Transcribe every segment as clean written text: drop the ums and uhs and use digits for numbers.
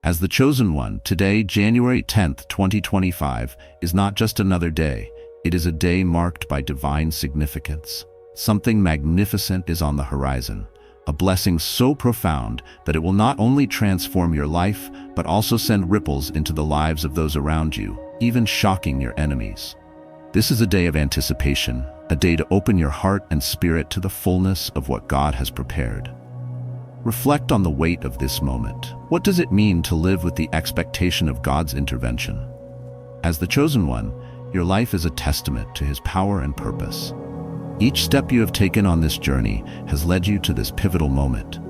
As the chosen one, today, January 10th, 2025, is not just another day. It is a day marked by divine significance. Something magnificent is on the horizon, a blessing so profound that it will not only transform your life, but also send ripples into the lives of those around you, even shocking your enemies. This is a day of anticipation, a day to open your heart and spirit to the fullness of what God has prepared. Reflect on the weight of this moment. What does it mean to live with the expectation of God's intervention? As the chosen one, your life is a testament to His power and purpose. Each step you have taken on this journey has led you to this pivotal moment.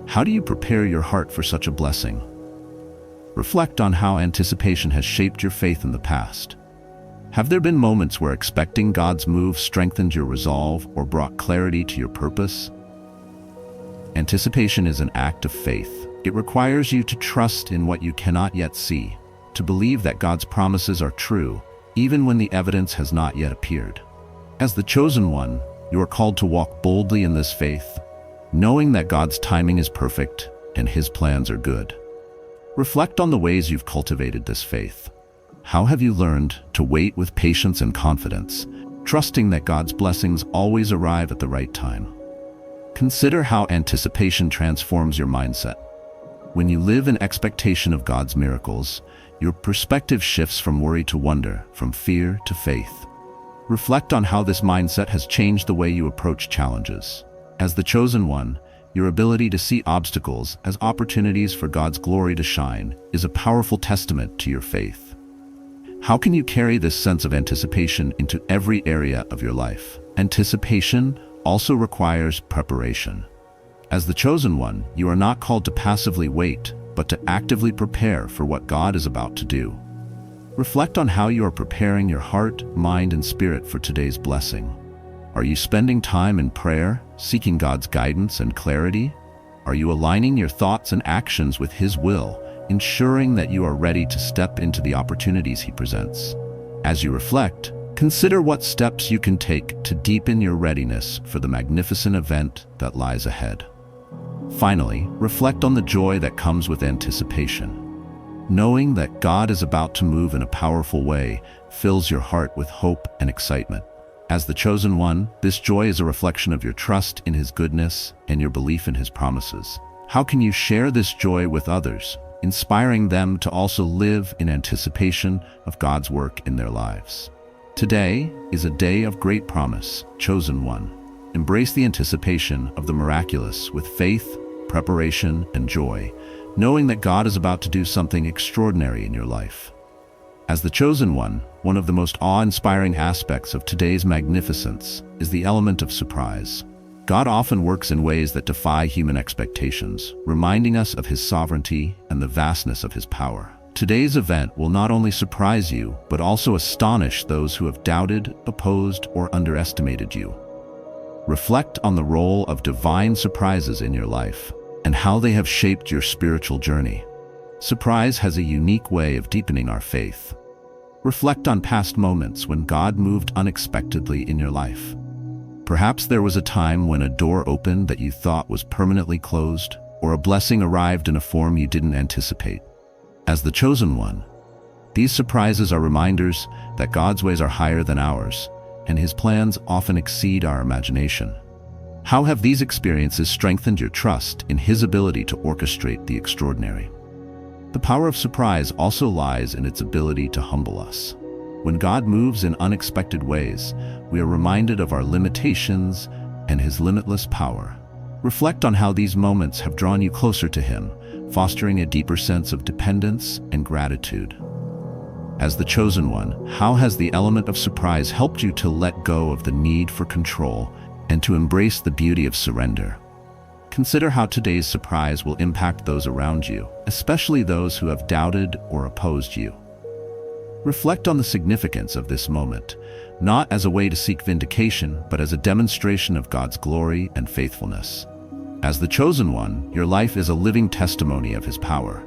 How do you prepare your heart for such a blessing? Reflect on how anticipation has shaped your faith in the past. Have there been moments where expecting God's move strengthened your resolve or brought clarity to your purpose? Anticipation is an act of faith. It requires you to trust in what you cannot yet see, to believe that God's promises are true, even when the evidence has not yet appeared. As the chosen one, you are called to walk boldly in this faith, knowing that God's timing is perfect and His plans are good. Reflect on the ways you've cultivated this faith. How have you learned to wait with patience and confidence, trusting that God's blessings always arrive at the right time? Consider how anticipation transforms your mindset. When you live in expectation of God's miracles, your perspective shifts from worry to wonder, from fear to faith. Reflect on how this mindset has changed the way you approach challenges. As the chosen one, your ability to see obstacles as opportunities for God's glory to shine is a powerful testament to your faith. How can you carry this sense of anticipation into every area of your life? Anticipation also requires preparation. As the chosen one, you are not called to passively wait, but to actively prepare for what God is about to do. Reflect on how you are preparing your heart, mind, and spirit for today's blessing. Are you spending time in prayer, seeking God's guidance and clarity? Are you aligning your thoughts and actions with His will, ensuring that you are ready to step into the opportunities He presents? As you reflect, consider what steps you can take to deepen your readiness for the magnificent event that lies ahead. Finally, reflect on the joy that comes with anticipation. Knowing that God is about to move in a powerful way fills your heart with hope and excitement. As the chosen one, this joy is a reflection of your trust in His goodness and your belief in His promises. How can you share this joy with others, inspiring them to also live in anticipation of God's work in their lives? Today is a day of great promise, chosen one. Embrace the anticipation of the miraculous with faith, preparation, and joy, knowing that God is about to do something extraordinary in your life. As the chosen one of the most awe-inspiring aspects of today's magnificence is the element of surprise. God often works in ways that defy human expectations, reminding us of His sovereignty and the vastness of His power. Today's event will not only surprise you, but also astonish those who have doubted, opposed, or underestimated you. Reflect on the role of divine surprises in your life and how they have shaped your spiritual journey. Surprise has a unique way of deepening our faith. Reflect on past moments when God moved unexpectedly in your life. Perhaps there was a time when a door opened that you thought was permanently closed, or a blessing arrived in a form you didn't anticipate. As the chosen one, these surprises are reminders that God's ways are higher than ours, and His plans often exceed our imagination. How have these experiences strengthened your trust in His ability to orchestrate the extraordinary? The power of surprise also lies in its ability to humble us. When God moves in unexpected ways, we are reminded of our limitations and His limitless power. Reflect on how these moments have drawn you closer to Him, fostering a deeper sense of dependence and gratitude. As the chosen one, how has the element of surprise helped you to let go of the need for control and to embrace the beauty of surrender? Consider how today's surprise will impact those around you, especially those who have doubted or opposed you. Reflect on the significance of this moment, not as a way to seek vindication, but as a demonstration of God's glory and faithfulness. As the chosen one, your life is a living testimony of His power.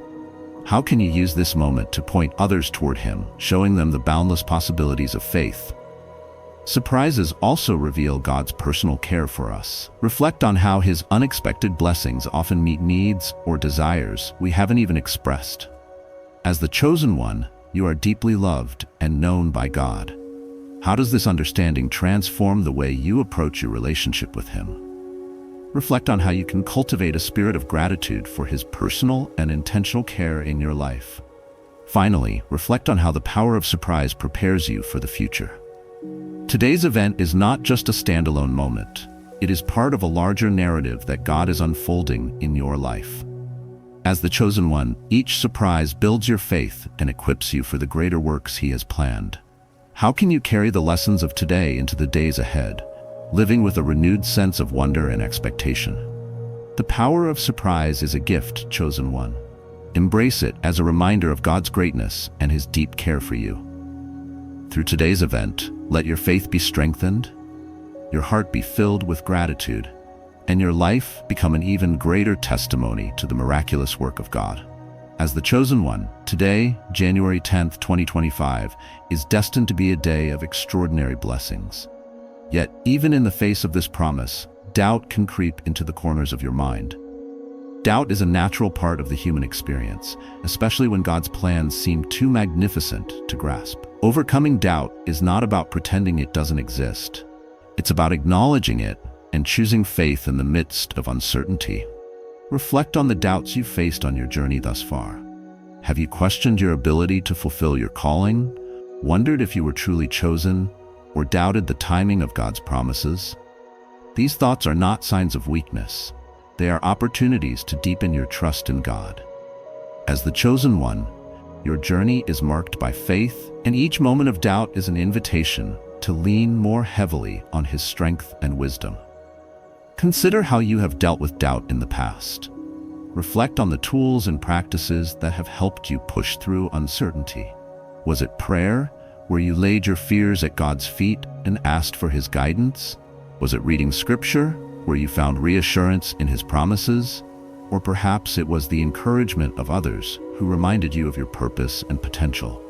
How can you use this moment to point others toward Him, showing them the boundless possibilities of faith? Surprises also reveal God's personal care for us. Reflect on how His unexpected blessings often meet needs or desires we haven't even expressed. As the chosen one, you are deeply loved and known by God. How does this understanding transform the way you approach your relationship with Him? Reflect on how you can cultivate a spirit of gratitude for His personal and intentional care in your life. Finally, reflect on how the power of surprise prepares you for the future. Today's event is not just a standalone moment. It is part of a larger narrative that God is unfolding in your life. As the chosen one, each surprise builds your faith and equips you for the greater works He has planned. How can you carry the lessons of today into the days ahead, living with a renewed sense of wonder and expectation? The power of surprise is a gift, chosen one. Embrace it as a reminder of God's greatness and His deep care for you. Through today's event, let your faith be strengthened, your heart be filled with gratitude, and your life become an even greater testimony to the miraculous work of God. As the chosen one, today, January 10th, 2025, is destined to be a day of extraordinary blessings. Yet, even in the face of this promise, doubt can creep into the corners of your mind. Doubt is a natural part of the human experience, especially when God's plans seem too magnificent to grasp. Overcoming doubt is not about pretending it doesn't exist. It's about acknowledging it and choosing faith in the midst of uncertainty. Reflect on the doubts you've faced on your journey thus far. Have you questioned your ability to fulfill your calling, wondered if you were truly chosen, or doubted the timing of God's promises? These thoughts are not signs of weakness. They are opportunities to deepen your trust in God. As the chosen one, your journey is marked by faith, and each moment of doubt is an invitation to lean more heavily on His strength and wisdom. Consider how you have dealt with doubt in the past. Reflect on the tools and practices that have helped you push through uncertainty. Was it prayer, where you laid your fears at God's feet and asked for His guidance? Was it reading Scripture, where you found reassurance in His promises? Or perhaps it was the encouragement of others who reminded you of your purpose and potential.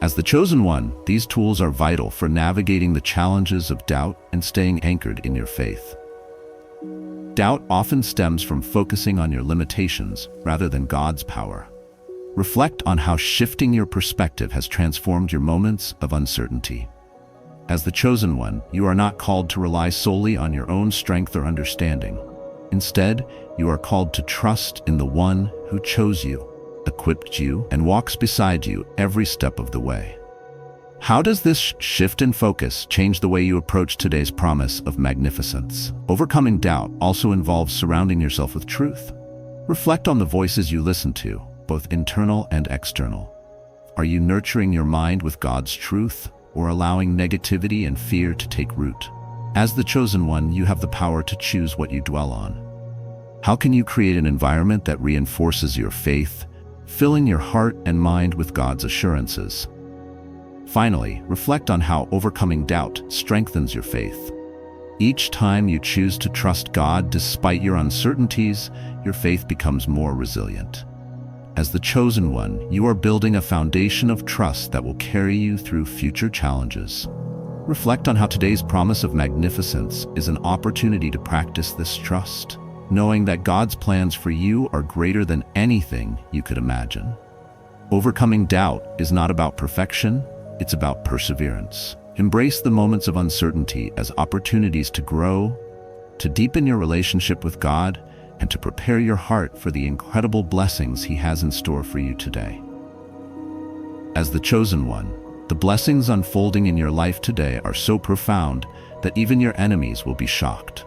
As the chosen one, these tools are vital for navigating the challenges of doubt and staying anchored in your faith. Doubt often stems from focusing on your limitations rather than God's power. Reflect on how shifting your perspective has transformed your moments of uncertainty. As the chosen one, you are not called to rely solely on your own strength or understanding. Instead, you are called to trust in the one who chose you, equipped you, and walks beside you every step of the way. How does this shift in focus change the way you approach today's promise of magnificence? Overcoming doubt also involves surrounding yourself with truth. Reflect on the voices you listen to, both internal and external. Are you nurturing your mind with God's truth, or allowing negativity and fear to take root? As the chosen one, you have the power to choose what you dwell on. How can you create an environment that reinforces your faith, filling your heart and mind with God's assurances? Finally, reflect on how overcoming doubt strengthens your faith. Each time you choose to trust God despite your uncertainties, your faith becomes more resilient. As the chosen one, you are building a foundation of trust that will carry you through future challenges. Reflect on how today's promise of magnificence is an opportunity to practice this trust, knowing that God's plans for you are greater than anything you could imagine. Overcoming doubt is not about perfection, it's about perseverance. Embrace the moments of uncertainty as opportunities to grow, to deepen your relationship with God, and to prepare your heart for the incredible blessings He has in store for you today. As the chosen one, the blessings unfolding in your life today are so profound that even your enemies will be shocked.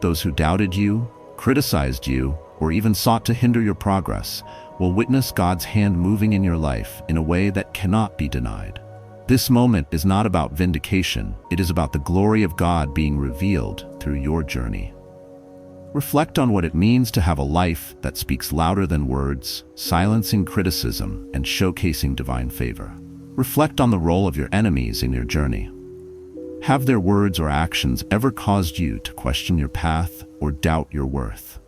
Those who doubted you, criticized you, or even sought to hinder your progress will witness God's hand moving in your life in a way that cannot be denied. This moment is not about vindication, it is about the glory of God being revealed through your journey. Reflect on what it means to have a life that speaks louder than words, silencing criticism and showcasing divine favor. Reflect on the role of your enemies in your journey. Have their words or actions ever caused you to question your path or doubt your worth?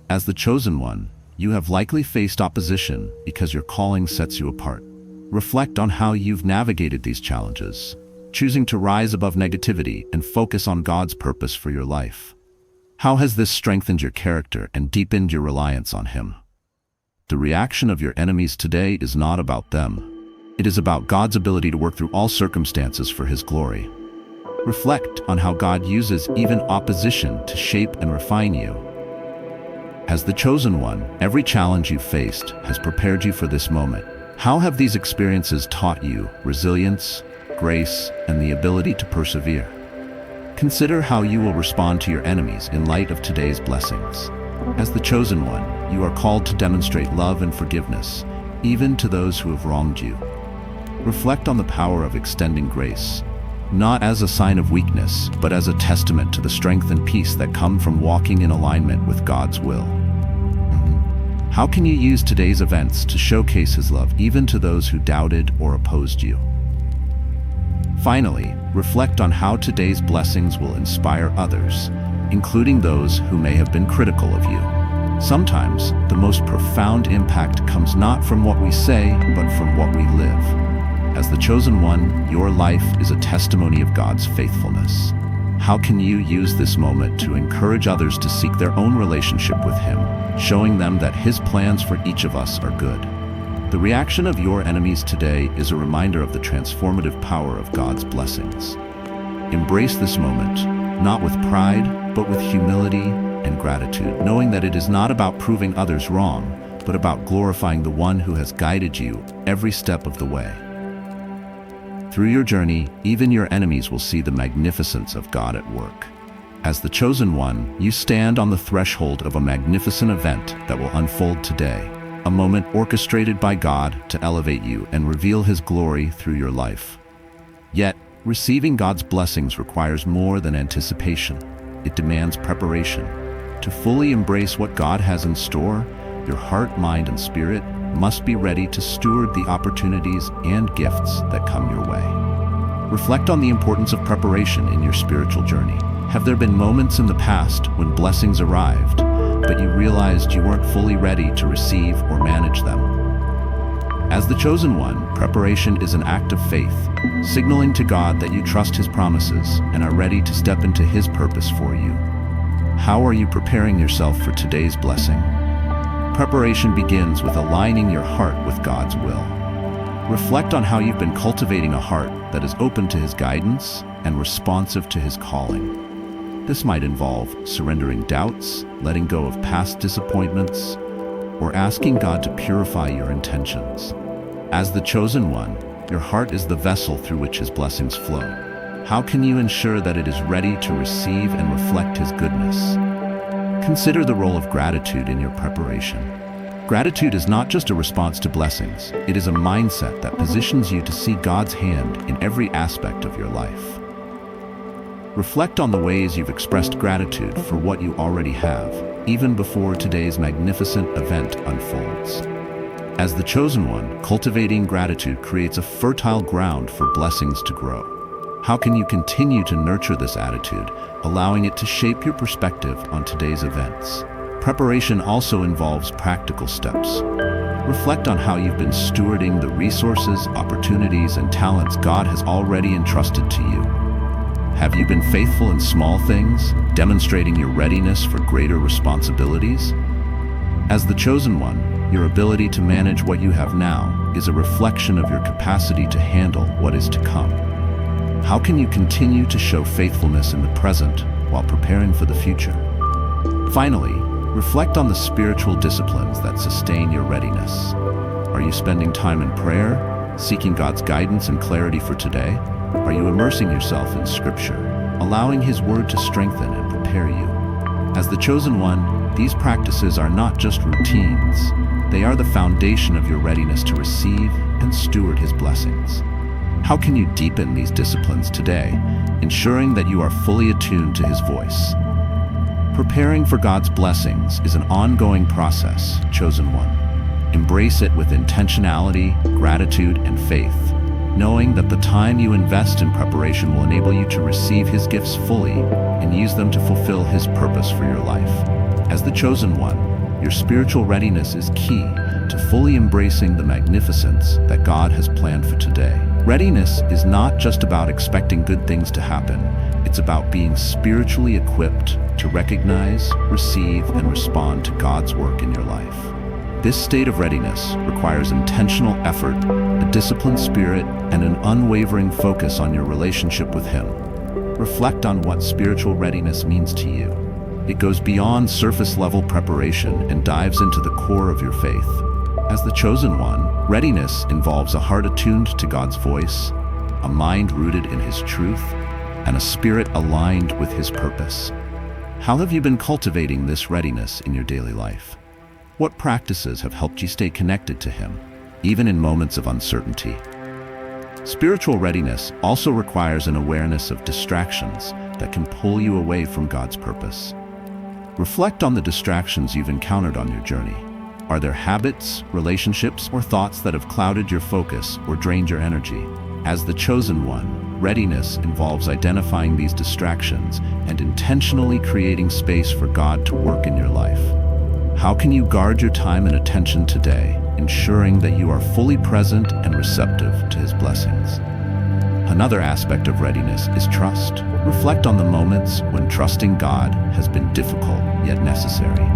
As the chosen one, you have likely faced opposition because your calling sets you apart. Reflect on how you've navigated these challenges, choosing to rise above negativity and focus on God's purpose for your life. How has this strengthened your character and deepened your reliance on Him? The reaction of your enemies today is not about them. It is about God's ability to work through all circumstances for His glory. Reflect on how God uses even opposition to shape and refine you. As the chosen one, every challenge you faced has prepared you for this moment. How have these experiences taught you resilience, grace, and the ability to persevere? Consider how you will respond to your enemies in light of today's blessings. As the chosen one, you are called to demonstrate love and forgiveness, even to those who have wronged you. Reflect on the power of extending grace, not as a sign of weakness, but as a testament to the strength and peace that come from walking in alignment with God's will. How can you use today's events to showcase His love even to those who doubted or opposed you? Finally, reflect on how today's blessings will inspire others, including those who may have been critical of you. Sometimes, the most profound impact comes not from what we say, but from what we live. As the chosen one, your life is a testimony of God's faithfulness. How can you use this moment to encourage others to seek their own relationship with Him, showing them that His plans for each of us are good? The reaction of your enemies today is a reminder of the transformative power of God's blessings. Embrace this moment, not with pride, but with humility and gratitude, knowing that it is not about proving others wrong, but about glorifying the one who has guided you every step of the way. Through your journey, even your enemies will see the magnificence of God at work. As the chosen one, you stand on the threshold of a magnificent event that will unfold today, a moment orchestrated by God to elevate you and reveal His glory through your life. Yet, receiving God's blessings requires more than anticipation. It demands preparation. To fully embrace what God has in store, your heart, mind, and spirit must be ready to steward the opportunities and gifts that come your way. Reflect on the importance of preparation in your spiritual journey. Have there been moments in the past when blessings arrived, but you realized you weren't fully ready to receive or manage them? As the chosen one, preparation is an act of faith, signaling to God that you trust His promises and are ready to step into His purpose for you. How are you preparing yourself for today's blessing? Preparation begins with aligning your heart with God's will. Reflect on how you've been cultivating a heart that is open to His guidance and responsive to His calling. This might involve surrendering doubts, letting go of past disappointments, or asking God to purify your intentions. As the chosen one, your heart is the vessel through which His blessings flow. How can you ensure that it is ready to receive and reflect His goodness? Consider the role of gratitude in your preparation. Gratitude is not just a response to blessings, it is a mindset that positions you to see God's hand in every aspect of your life. Reflect on the ways you've expressed gratitude for what you already have, even before today's magnificent event unfolds. As the chosen one, cultivating gratitude creates a fertile ground for blessings to grow. How can you continue to nurture this attitude, allowing it to shape your perspective on today's events? Preparation also involves practical steps. Reflect on how you've been stewarding the resources, opportunities, and talents God has already entrusted to you. Have you been faithful in small things, demonstrating your readiness for greater responsibilities? As the chosen one, your ability to manage what you have now is a reflection of your capacity to handle what is to come. How can you continue to show faithfulness in the present while preparing for the future? Finally, reflect on the spiritual disciplines that sustain your readiness. Are you spending time in prayer, seeking God's guidance and clarity for today? Are you immersing yourself in Scripture, allowing His Word to strengthen and prepare you? As the chosen one, these practices are not just routines. They are the foundation of your readiness to receive and steward His blessings. How can you deepen these disciplines today, ensuring that you are fully attuned to His voice? Preparing for God's blessings is an ongoing process, chosen one. Embrace it with intentionality, gratitude, and faith, knowing that the time you invest in preparation will enable you to receive His gifts fully and use them to fulfill His purpose for your life. As the chosen one, your spiritual readiness is key to fully embracing the magnificence that God has planned for today. Readiness is not just about expecting good things to happen. It's about being spiritually equipped to recognize, receive, and respond to God's work in your life. This state of readiness requires intentional effort, a disciplined spirit, and an unwavering focus on your relationship with Him. Reflect on what spiritual readiness means to you. It goes beyond surface-level preparation and dives into the core of your faith. As the chosen one, readiness involves a heart attuned to God's voice, a mind rooted in His truth, and a spirit aligned with His purpose. How have you been cultivating this readiness in your daily life? What practices have helped you stay connected to Him, even in moments of uncertainty? Spiritual readiness also requires an awareness of distractions that can pull you away from God's purpose. Reflect on the distractions you've encountered on your journey. Are there habits, relationships, or thoughts that have clouded your focus or drained your energy? As the chosen one, readiness involves identifying these distractions and intentionally creating space for God to work in your life. How can you guard your time and attention today, ensuring that you are fully present and receptive to His blessings? Another aspect of readiness is trust. Reflect on the moments when trusting God has been difficult yet necessary.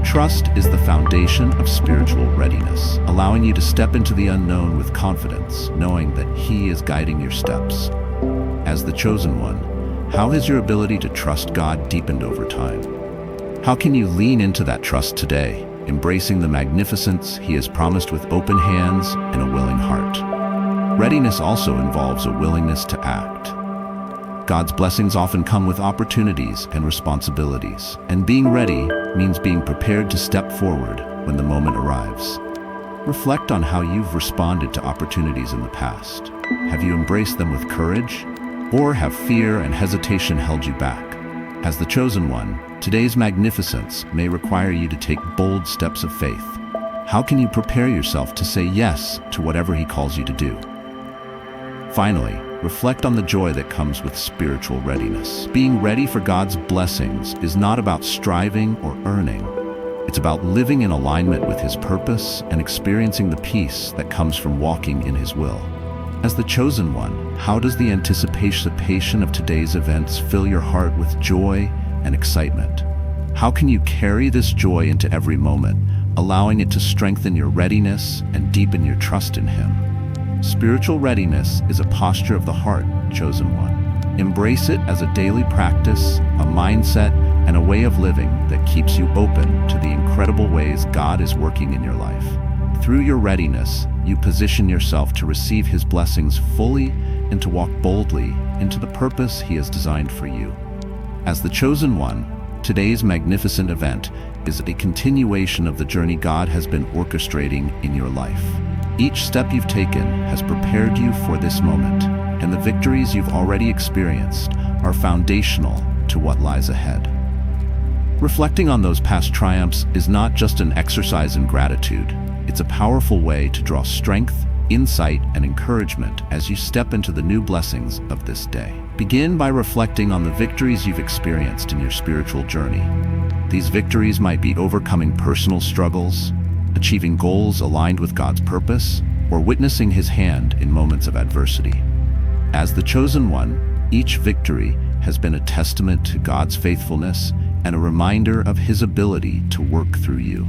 Trust is the foundation of spiritual readiness, allowing you to step into the unknown with confidence, knowing that He is guiding your steps. As the chosen one, how has your ability to trust God deepened over time? How can you lean into that trust today, embracing the magnificence He has promised with open hands and a willing heart? Readiness also involves a willingness to act. God's blessings often come with opportunities and responsibilities, and being ready means being prepared to step forward when the moment arrives. Reflect on how you've responded to opportunities in the past. Have you embraced them with courage, or have fear and hesitation held you back? As the chosen one, today's magnificence may require you to take bold steps of faith. How can you prepare yourself to say yes to whatever He calls you to do? Finally, reflect on the joy that comes with spiritual readiness. Being ready for God's blessings is not about striving or earning. It's about living in alignment with His purpose and experiencing the peace that comes from walking in His will. As the chosen one, how does the anticipation of today's events fill your heart with joy and excitement? How can you carry this joy into every moment, allowing it to strengthen your readiness and deepen your trust in Him? Spiritual readiness is a posture of the heart, chosen one. Embrace it as a daily practice, a mindset, and a way of living that keeps you open to the incredible ways God is working in your life. Through your readiness, you position yourself to receive His blessings fully and to walk boldly into the purpose He has designed for you. As the chosen one, today's magnificent event is a continuation of the journey God has been orchestrating in your life. Each step you've taken has prepared you for this moment, and the victories you've already experienced are foundational to what lies ahead. Reflecting on those past triumphs is not just an exercise in gratitude. It's a powerful way to draw strength, insight, and encouragement as you step into the new blessings of this day. Begin by reflecting on the victories you've experienced in your spiritual journey. These victories might be overcoming personal struggles, achieving goals aligned with God's purpose, or witnessing His hand in moments of adversity. As the chosen one, each victory has been a testament to God's faithfulness and a reminder of His ability to work through you.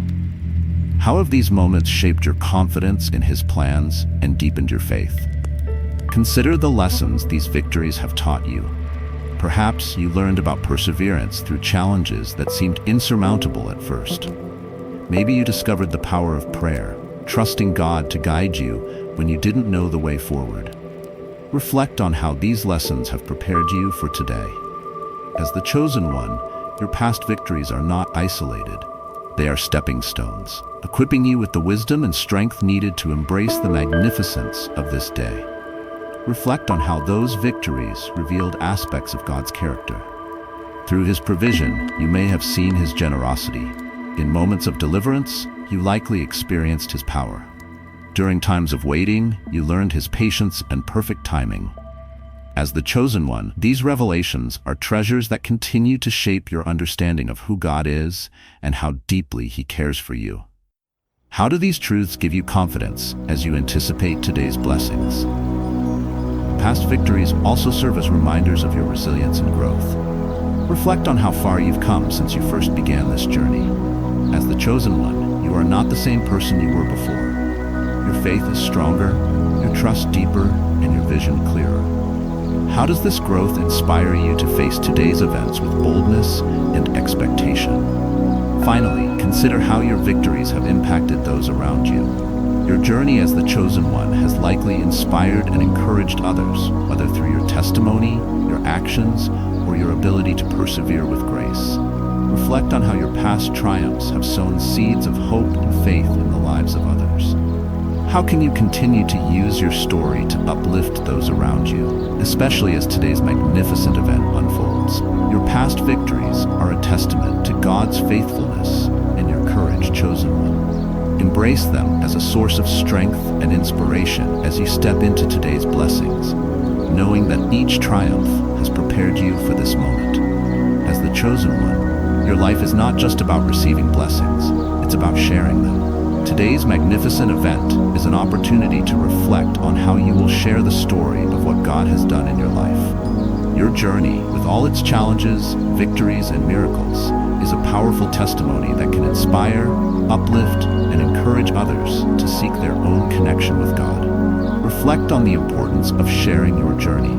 How have these moments shaped your confidence in His plans and deepened your faith? Consider the lessons these victories have taught you. Perhaps you learned about perseverance through challenges that seemed insurmountable at first. Maybe you discovered the power of prayer, trusting God to guide you when you didn't know the way forward. Reflect on how these lessons have prepared you for today. As the chosen one, your past victories are not isolated. They are stepping stones, equipping you with the wisdom and strength needed to embrace the magnificence of this day. Reflect on how those victories revealed aspects of God's character. Through His provision, you may have seen His generosity. In moments of deliverance, you likely experienced His power. During times of waiting, you learned His patience and perfect timing. As the chosen one, these revelations are treasures that continue to shape your understanding of who God is and how deeply He cares for you. How do these truths give you confidence as you anticipate today's blessings? Past victories also serve as reminders of your resilience and growth. Reflect on how far you've come since you first began this journey. As the chosen one, you are not the same person you were before. Your faith is stronger, your trust deeper, and your vision clearer. How does this growth inspire you to face today's events with boldness and expectation? Finally, consider how your victories have impacted those around you. Your journey as the chosen one has likely inspired and encouraged others, whether through your testimony, your actions, or your ability to persevere with grace. Reflect on how your past triumphs have sown seeds of hope and faith in the lives of others. How can you continue to use your story to uplift those around you, especially as today's magnificent event unfolds? Your past victories are a testament to God's faithfulness and your courage, chosen one. Embrace them as a source of strength and inspiration as you step into today's blessings, knowing that each triumph has prepared you for this moment. As the chosen one, your life is not just about receiving blessings, it's about sharing them. Today's magnificent event is an opportunity to reflect on how you will share the story of what God has done in your life. Your journey, with all its challenges, victories, and miracles, is a powerful testimony that can inspire, uplift, and encourage others to seek their own connection with God. Reflect on the importance of sharing your journey.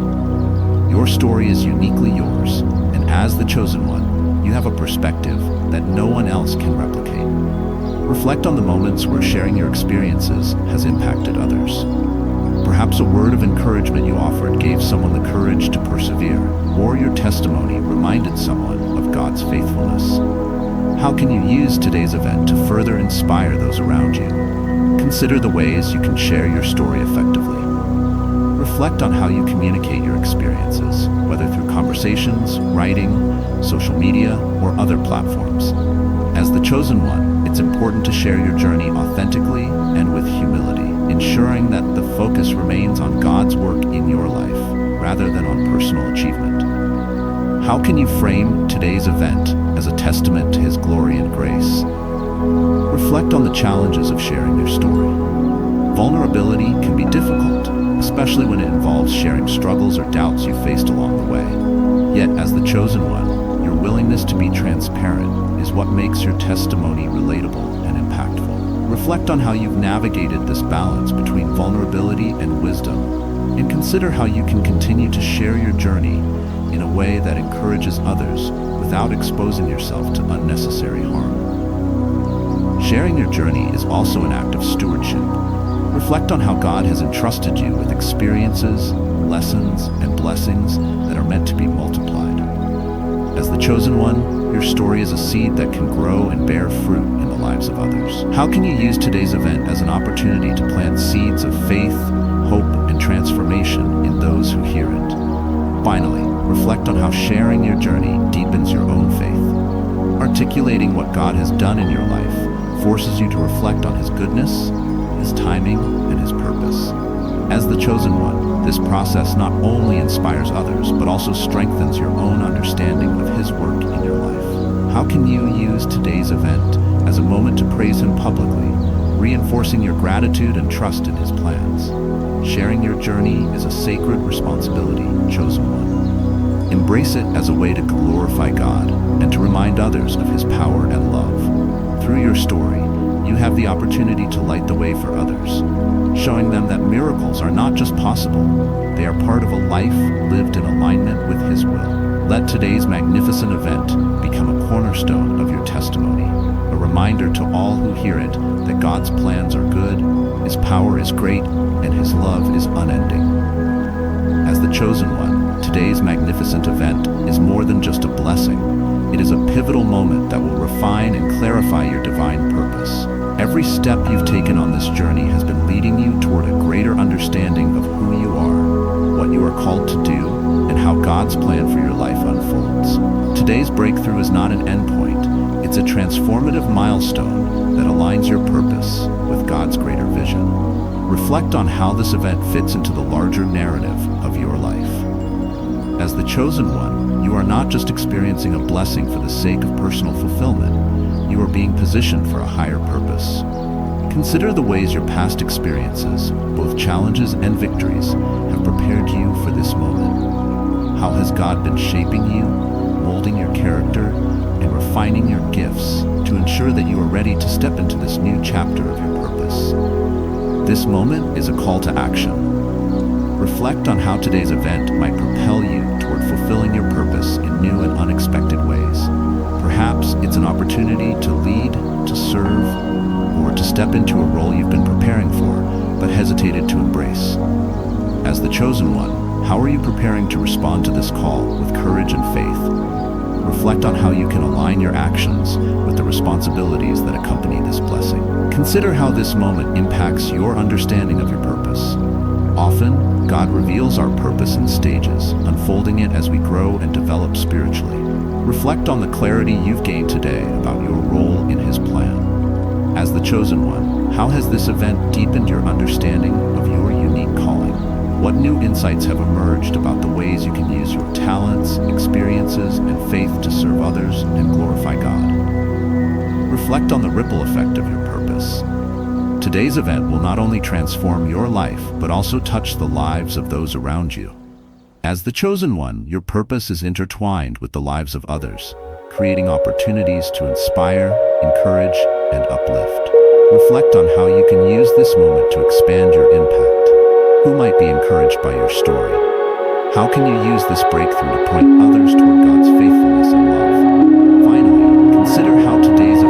Your story is uniquely yours, and as the chosen one, you have a perspective that no one else can replicate. Reflect on the moments where sharing your experiences has impacted others. Perhaps a word of encouragement you offered gave someone the courage to persevere, or your testimony reminded someone of God's faithfulness. How can you use today's event to further inspire those around you? Consider the ways you can share your story effectively. Reflect on how you communicate your experiences, whether through conversations, writing, social media, or other platforms. As the chosen one, it's important to share your journey authentically and with humility, ensuring that the focus remains on God's work in your life, rather than on personal achievement. How can you frame today's event as a testament to His glory and grace? Reflect on the challenges of sharing your story. Vulnerability can be difficult, especially when it involves sharing struggles or doubts you faced along the way. Yet, as the chosen one, your willingness to be transparent is what makes your testimony relatable and impactful. Reflect on how you've navigated this balance between vulnerability and wisdom, and consider how you can continue to share your journey in a way that encourages others without exposing yourself to unnecessary harm. Sharing your journey is also an act of stewardship. Reflect on how God has entrusted you with experiences, lessons, and blessings that are meant to be multiplied. As the chosen one, your story is a seed that can grow and bear fruit in the lives of others. How can you use today's event as an opportunity to plant seeds of faith, hope, and transformation in those who hear it? Finally, reflect on how sharing your journey deepens your own faith. Articulating what God has done in your life forces you to reflect on His goodness, His timing, and His purpose. As the chosen one, this process not only inspires others, but also strengthens your own understanding of His work in your life. How can you use today's event as a moment to praise Him publicly, reinforcing your gratitude and trust in His plans? Sharing your journey is a sacred responsibility, chosen one. Embrace it as a way to glorify God and to remind others of His power and love. Through your story, you have the opportunity to light the way for others, showing them that miracles are not just possible, they are part of a life lived in alignment with His will. Let today's magnificent event become a cornerstone of your testimony, a reminder to all who hear it that God's plans are good, His power is great, and His love is unending. As the chosen one, today's magnificent event is more than just a blessing. It is a pivotal moment that will refine and clarify your divine purpose. Every step you've taken on this journey has been leading you toward a greater understanding of who you are, what you are called to do, and how God's plan for your life unfolds. Today's breakthrough is not an endpoint, it's a transformative milestone that aligns your purpose with God's greater vision. Reflect on how this event fits into the larger narrative of your life. As the chosen one, you are not just experiencing a blessing for the sake of personal fulfillment, you are being positioned for a higher purpose. Consider the ways your past experiences, both challenges and victories, have prepared you for this moment? How has God been shaping you, molding your character, and refining your gifts to ensure that you are ready to step into this new chapter of your purpose? This moment is a call to action. Reflect on how today's event might propel you toward fulfilling your purpose in new and unexpected ways. Perhaps it's an opportunity to lead, to serve, or to step into a role you've been preparing for, but hesitated to embrace. As the chosen one, how are you preparing to respond to this call with courage and faith? Reflect on how you can align your actions with the responsibilities that accompany this blessing. Consider how this moment impacts your understanding of your purpose. Often, God reveals our purpose in stages, unfolding it as we grow and develop spiritually. Reflect on the clarity you've gained today about your role in His plan. As the chosen one, how has this event deepened your understanding of your unique calling? What new insights have emerged about the ways you can use your talents, experiences, and faith to serve others and glorify God? Reflect on the ripple effect of your purpose. Today's event will not only transform your life, but also touch the lives of those around you. As the chosen one, your purpose is intertwined with the lives of others, creating opportunities to inspire, encourage, and uplift. Reflect on how you can use this moment to expand your impact. Who might be encouraged by your story? How can you use this breakthrough to point others toward God's faithfulness and love? Finally, consider how today's